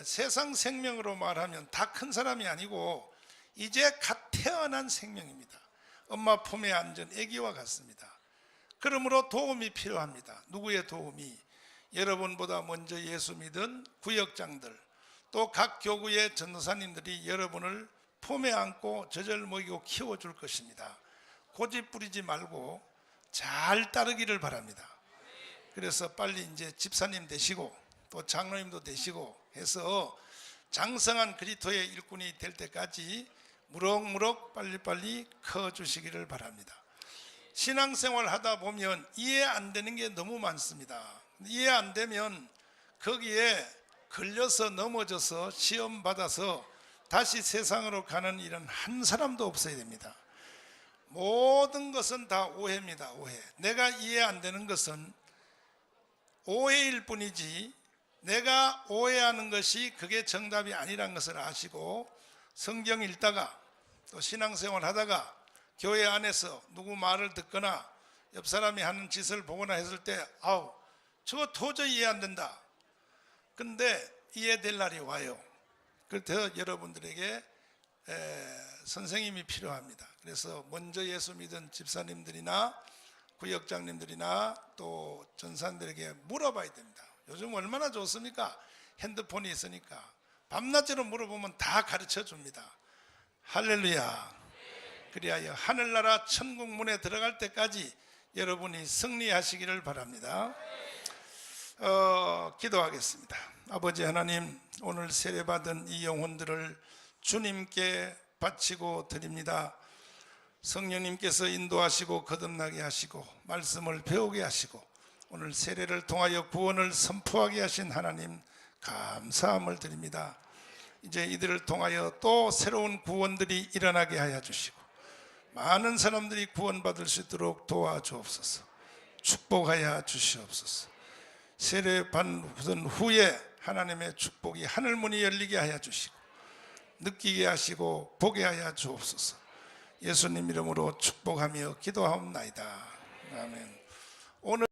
세상 생명으로 말하면 다 큰 사람이 아니고 이제 갓 태어난 생명입니다. 엄마 품에 앉은 아기와 같습니다. 그러므로 도움이 필요합니다. 누구의 도움이? 여러분보다 먼저 예수 믿은 구역장들 또 각 교구의 전도사님들이 여러분을 품에 안고 젖을 먹이고 키워줄 것입니다. 고집 부리지 말고 잘 따르기를 바랍니다. 그래서 빨리 이제 집사님 되시고 또 장로님도 되시고 해서 장성한 그리스도의 일꾼이 될 때까지 무럭무럭 빨리빨리 커주시기를 바랍니다. 신앙생활 하다 보면 이해 안 되는 게 너무 많습니다. 이해 안 되면 거기에 걸려서 넘어져서 시험 받아서 다시 세상으로 가는 일은 한 사람도 없어야 됩니다. 모든 것은 다 오해입니다. 오해. 내가 이해 안 되는 것은 오해일 뿐이지 내가 오해하는 것이 그게 정답이 아니란 것을 아시고 성경 읽다가 또 신앙생활 하다가 교회 안에서 누구 말을 듣거나 옆 사람이 하는 짓을 보거나 했을 때 아우 저거 도저히 이해 안 된다. 근데 이해될 날이 와요. 그래서 여러분들에게 선생님이 필요합니다. 그래서 먼저 예수 믿은 집사님들이나 구역장님들이나 또 전사님들에게 물어봐야 됩니다. 요즘 얼마나 좋습니까? 핸드폰이 있으니까 밤낮으로 물어보면 다 가르쳐 줍니다. 할렐루야. 그리하여 하늘나라 천국 문에 들어갈 때까지 여러분이 승리하시기를 바랍니다. 기도하겠습니다. 아버지 하나님, 오늘 세례받은 이 영혼들을 주님께 바치고 드립니다. 성령님께서 인도하시고 거듭나게 하시고 말씀을 배우게 하시고 오늘 세례를 통하여 구원을 선포하게 하신 하나님 감사함을 드립니다. 이제 이들을 통하여 또 새로운 구원들이 일어나게 하여 주시고 많은 사람들이 구원받을 수 있도록 도와주옵소서. 축복하여 주시옵소서. 세례 받은 후에 하나님의 축복이 하늘문이 열리게 하여 주시고 느끼게 하시고 보게 하여 주옵소서. 예수님 이름으로 축복하며 기도하옵나이다. 아멘. 오늘